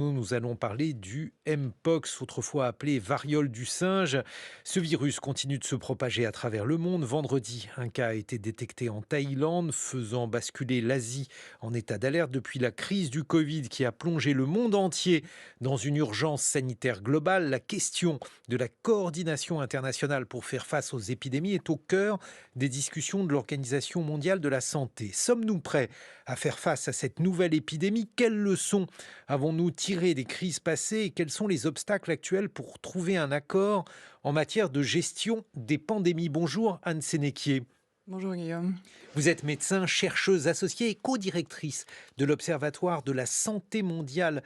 Nous allons parler du Mpox, autrefois appelé variole du singe. Ce virus continue de se propager à travers le monde. Vendredi, un cas a été détecté en Thaïlande, faisant basculer l'Asie en état d'alerte depuis la crise du Covid qui a plongé le monde entier dans une urgence sanitaire globale. La question de la coordination internationale pour faire face aux épidémies est au cœur des discussions de l'Organisation mondiale de la santé. Sommes-nous prêts à faire face à cette nouvelle épidémie? Quelles leçons avons-nous tiré des crises passées et quels sont les obstacles actuels pour trouver un accord en matière de gestion des pandémies? Bonjour Anne Sénéquier. Bonjour Guillaume. Vous êtes médecin, chercheuse associée et co-directrice de l'Observatoire de la santé mondiale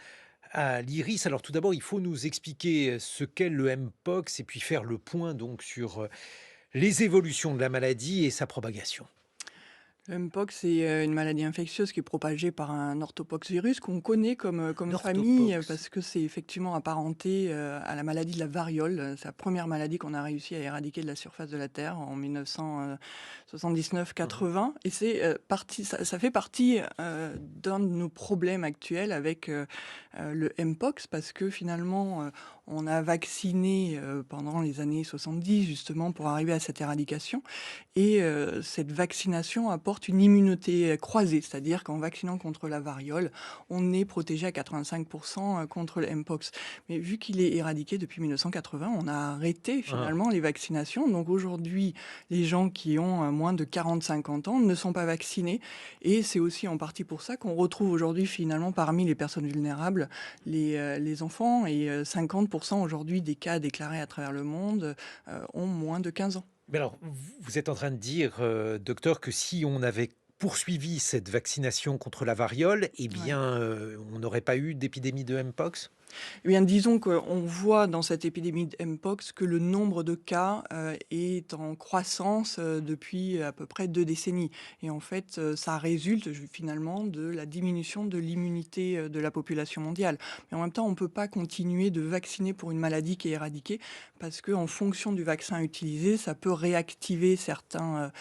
à l'IRIS. Alors tout d'abord, il faut nous expliquer ce qu'est le Mpox et puis faire le point donc sur les évolutions de la maladie et sa propagation. Le Mpox, c'est une maladie infectieuse qui est propagée par un orthopoxvirus qu'on connaît comme famille L'orthopox. parce que c'est effectivement apparenté à la maladie de la variole. C'est la première maladie qu'on a réussi à éradiquer de la surface de la Terre en Mhm. 1979-80. Et ça fait partie d'un de nos problèmes actuels avec le Mpox parce que finalement, on a vacciné pendant les années 70 justement pour arriver à cette éradication. Et cette vaccination apporte une immunité croisée, c'est-à-dire qu'en vaccinant contre la variole, on est protégé à 85% contre le Mpox. Mais vu qu'il est éradiqué depuis 1980, on a arrêté Ah. finalement les vaccinations. Donc aujourd'hui, les gens qui ont moins de 40-50 ans ne sont pas vaccinés. Et c'est aussi en partie pour ça qu'on retrouve aujourd'hui finalement parmi les personnes vulnérables les enfants. Et 50% aujourd'hui des cas déclarés à travers le monde ont moins de 15 ans. Mais alors, vous êtes en train de dire, docteur, que si on avait poursuivi cette vaccination contre la variole, eh Ouais. bien, on n'aurait pas eu d'épidémie de Mpox? Eh bien, disons qu'on voit dans cette épidémie de Mpox que le nombre de cas est en croissance depuis à peu près 2 décennies. Et en fait, ça résulte finalement de la diminution de l'immunité de la population mondiale. Mais en même temps, on ne peut pas continuer de vacciner pour une maladie qui est éradiquée parce qu'en fonction du vaccin utilisé, ça peut réactiver certains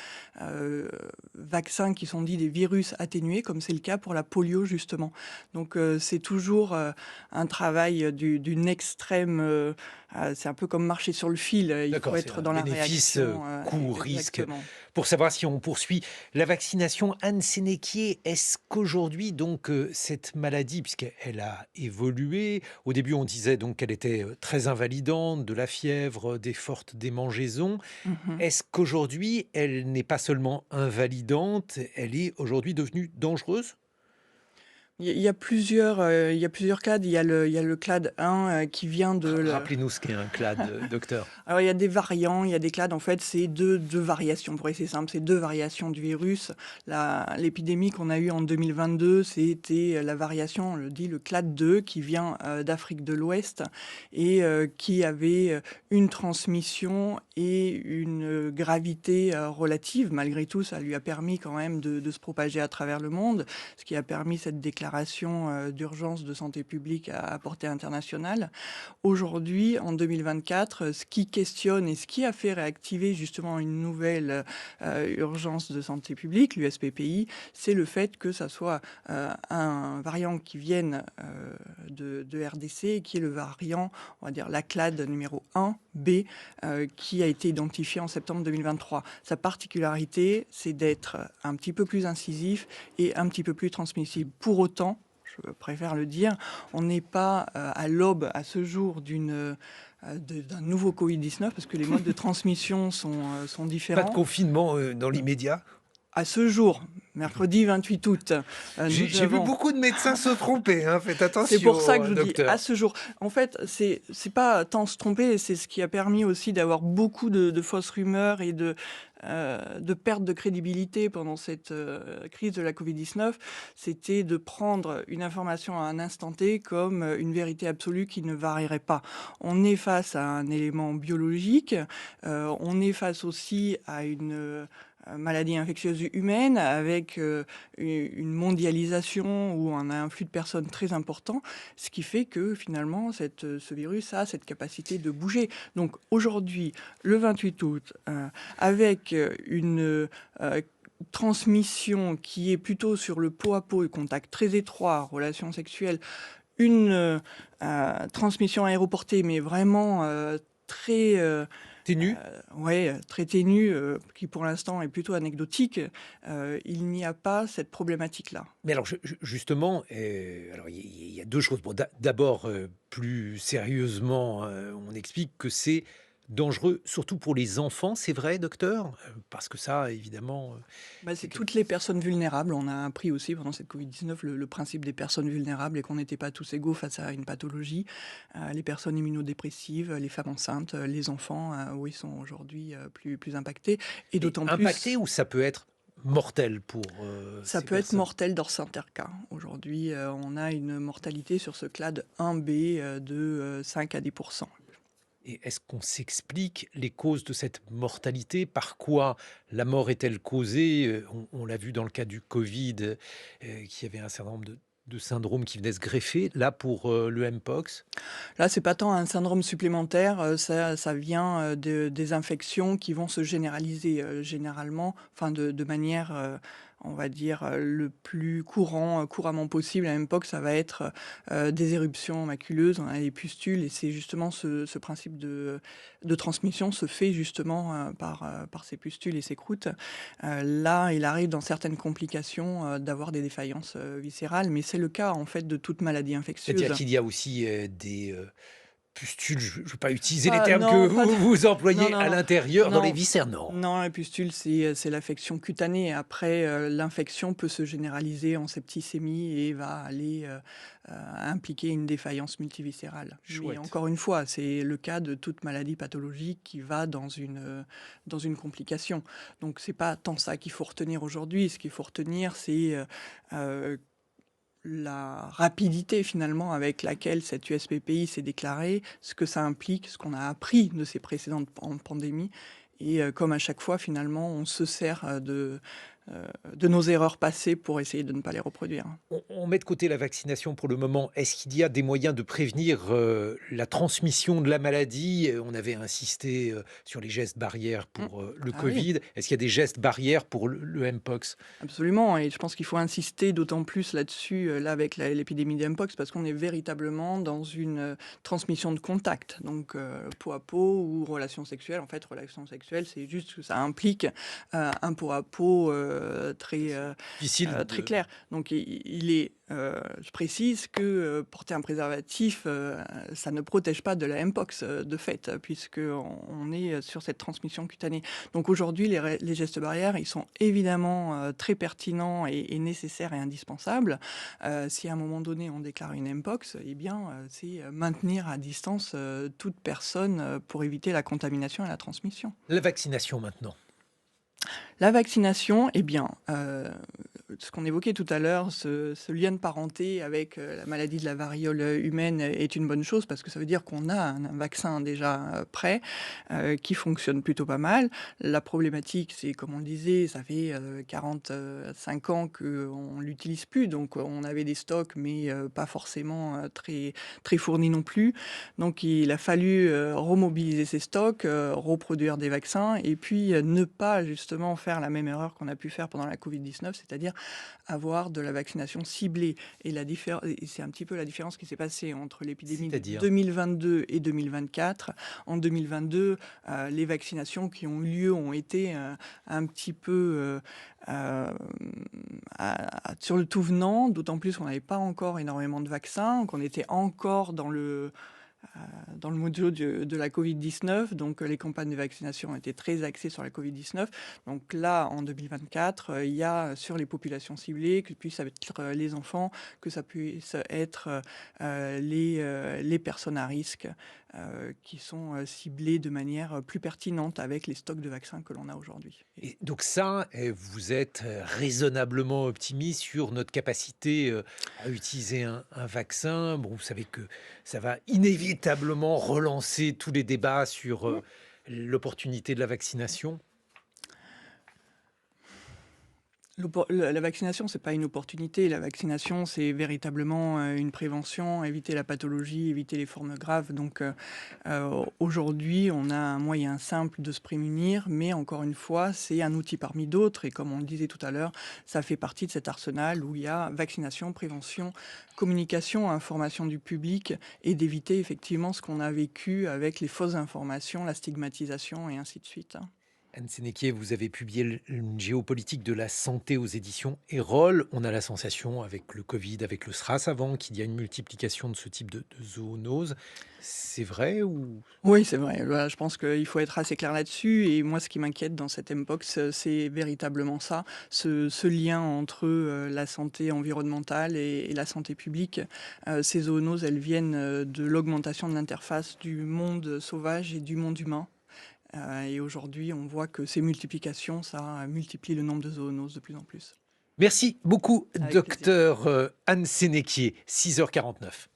vaccins qui sont dits des virus atténués, comme c'est le cas pour la polio justement. Donc, c'est toujours un travail d'une extrême, c'est un peu comme marcher sur le fil, il faut D'accord, c'est être un dans la bénéfice, réaction, coût-risque exactement. pour savoir si on poursuit la vaccination. Anne Sénéquier, est-ce qu'aujourd'hui donc, cette maladie, puisqu'elle a évolué, au début on disait donc qu'elle était, très invalidante, de la fièvre, des fortes démangeaisons. Mmh. Est-ce qu'aujourd'hui elle n'est pas seulement invalidante, elle est aujourd'hui devenue dangereuse? Il y a plusieurs clades. Il y a le clade 1, qui vient de le Rappelez-nous ce qu'est un clade, docteur. alors il y a des variants, il y a des clades, en fait, c'est deux variations, pour essayer simple, c'est 2 variations du virus. L'épidémie qu'on a eue en 2022, c'était la variation, on le dit, le clade 2 qui vient, d'Afrique de l'Ouest et qui avait, une transmission et une, gravité, relative. Malgré tout, ça lui a permis quand même de se propager à travers le monde, ce qui a permis cette déclaration, d'urgence de santé publique à portée internationale. Aujourd'hui, en 2024, ce qui questionne et ce qui a fait réactiver justement une nouvelle, urgence de santé publique, l'USPPI, c'est le fait que ça soit, un variant qui vienne, de RDC, qui est le variant, on va dire la clade numéro 1 B, qui a été identifié en septembre 2023. Sa particularité, c'est d'être un petit peu plus incisif et un petit peu plus transmissible. Pour autant, je préfère le dire, on n'est pas, à l'aube, à ce jour, d'un nouveau Covid-19 parce que les modes de transmission sont Pas de différents. confinement, dans l'immédiat? À ce jour, mercredi 28 août, nous J'ai vu avons beaucoup de médecins se tromper, hein, faites c'est pour ça attention, que je dis à docteur. ce jour. En fait, c'est pas tant se tromper, c'est ce qui a permis aussi d'avoir beaucoup de fausses rumeurs et de perte de crédibilité pendant cette, crise de la Covid-19. C'était de prendre une information à un instant T comme, une vérité absolue qui ne varierait pas. On est face à un élément biologique, on est face aussi à une, maladie infectieuse humaine avec, une mondialisation où on a un flux de personnes très important, ce qui fait que finalement ce virus a cette capacité de bouger. Donc aujourd'hui, le 28 août, avec, une, transmission qui est plutôt sur le pot à pot et contact très étroit, relations sexuelles, une transmission aéroportée, mais vraiment très, Ténu? ouais, très ténue, qui pour l'instant est plutôt anecdotique, il n'y a pas cette problématique-là. Mais alors justement, alors il y a 2 choses. Bon, d'abord, plus sérieusement, on explique que c'est dangereux, surtout pour les enfants, c'est vrai, docteur? Parce que ça, évidemment, Bah, c'est c'est quelque toutes les personnes vulnérables. On a appris aussi pendant cette Covid-19 le principe des personnes vulnérables et qu'on n'était pas tous égaux face à une pathologie. Les personnes immunodépressives, les femmes enceintes, les enfants, oui, sont aujourd'hui plus impactés et et d'autant impacté plus ou ça peut être mortel pour, ça ces peut être personnes? mortel dans certains cas. Aujourd'hui, on a une mortalité sur ce clade 1B, de, 5 à 10. Et est-ce qu'on s'explique les causes de cette mortalité? Par quoi la mort est-elle causée? On l'a vu dans le cas du Covid, qu'il y avait un certain nombre de syndromes qui venaient se greffer. Là, pour, le Mpox, Là, c'est pas tant un syndrome supplémentaire, ça vient, de des infections qui vont se généraliser, généralement, enfin de manière, on va dire, le plus couramment possible. À l'époque, ça va être, des éruptions maculeuses, on a les pustules et c'est justement ce principe de transmission se fait justement, par ces pustules et ces croûtes. Là, il arrive dans certaines complications, d'avoir des défaillances, viscérales, mais c'est le cas, en fait, de toute maladie c'est-à-dire infectieuse. qu'il y a aussi, des, pustules, je ne vais pas utiliser les Pas termes que non, pas de vous non, employez non, à non, l'intérieur, dans les non, viscères, non? non, la pustule, c'est l'affection cutanée. Après, l'infection peut se généraliser en septicémie et va aller, impliquer une défaillance multiviscérale. Mais Chouette. encore une fois, c'est le cas de toute maladie pathologique qui va dans une complication. Donc c'est pas tant ça qu'il faut retenir aujourd'hui. Ce qu'il faut retenir, c'est, heu, la rapidité finalement avec laquelle cette USPPI s'est déclarée, ce que ça implique, ce qu'on a appris de ces précédentes pandémies et comme à chaque fois finalement on se sert, de nos erreurs passées pour essayer de ne pas les reproduire. On met de côté la vaccination pour le moment. Est-ce qu'il y a des moyens de prévenir, la transmission de la maladie? On avait insisté, sur les gestes barrières Mmh. pour, le Ah oui. Covid. Est-ce qu'il y a des gestes barrières pour le Mpox? Absolument et je pense qu'il faut insister d'autant plus là-dessus, là avec l'épidémie de mpox parce qu'on est véritablement dans une, transmission de contact donc peau à peau ou relation sexuelle. En fait, relation sexuelle, c'est juste que ça implique, un peau à peau, très, C'est difficile très de clair. Donc il est, je précise que, porter un préservatif, ça ne protège pas de la mpox, de fait, puisqu'on est, sur cette transmission cutanée. Donc aujourd'hui, les gestes barrières, ils sont évidemment, très pertinents et nécessaires et indispensables. Si à un moment donné, on déclare une mpox, eh bien, c'est, maintenir à distance, toute personne, pour éviter la contamination et la transmission. la vaccination maintenant. La vaccination, eh bien, ce qu'on évoquait tout à l'heure, ce lien de parenté avec, la maladie de la variole, humaine est une bonne chose parce que ça veut dire qu'on a un vaccin déjà, prêt, qui fonctionne plutôt pas mal. La problématique, c'est comme on le disait, ça fait, 45 ans qu'on ne l'utilise plus, donc on avait des stocks mais pas forcément, très fournis non plus. Donc il a fallu, remobiliser ces stocks, reproduire des vaccins et puis, ne pas justement faire la même erreur qu'on a pu faire pendant la Covid-19, c'est-à-dire avoir de la vaccination ciblée et c'est un petit peu la différence qui s'est passée entre l'épidémie de C'est-à-dire? 2022 et 2024. En 2022, les vaccinations qui ont eu lieu ont été, un petit peu, hem, sur le tout venant, d'autant plus qu'on n'avait pas encore énormément de vaccins, qu'on était encore dans le mojo de la Covid-19, donc les campagnes de vaccination ont été très axées sur la Covid-19. Donc là, en 2024, il y a sur les populations ciblées, que puissent être les enfants, que ça puisse être les personnes à risque, qui sont ciblées de manière plus pertinente avec les stocks de vaccins que l'on a aujourd'hui. Et donc ça, vous êtes, raisonnablement optimiste sur notre capacité, à utiliser un vaccin. Bon, vous savez que ça va inévitablement relancer tous les débats sur, l'opportunité de la vaccination. La vaccination, c'est pas une opportunité. La vaccination, c'est véritablement, une prévention, éviter la pathologie, éviter les formes graves. Donc, aujourd'hui, on a un moyen simple de se prémunir, mais encore une fois, c'est un outil parmi d'autres et comme on le disait tout à l'heure, ça fait partie de cet arsenal où il y a vaccination, prévention, communication, information du public et d'éviter effectivement ce qu'on a vécu avec les fausses informations, la stigmatisation et ainsi de suite, hein. Anne Sénéquier, vous avez publié une géopolitique de la santé aux éditions Erol. On a la sensation, avec le Covid, avec le SRAS avant, qu'il y a une multiplication de ce type de zoonoses. C'est vrai ou... Oui, c'est vrai. Bah, je pense qu'il faut être assez clair là-dessus et moi, ce qui m'inquiète dans cette mpox, c'est véritablement ça, ce lien entre, la santé environnementale et la santé publique. Ces zoonoses, elles viennent, de l'augmentation de l'interface du monde sauvage et du monde humain, et aujourd'hui, on voit que ces multiplications, ça multiplie le nombre de zoonoses de plus en plus. Merci beaucoup, Avec plaisir. docteur Anne Sénéquier, 6h49.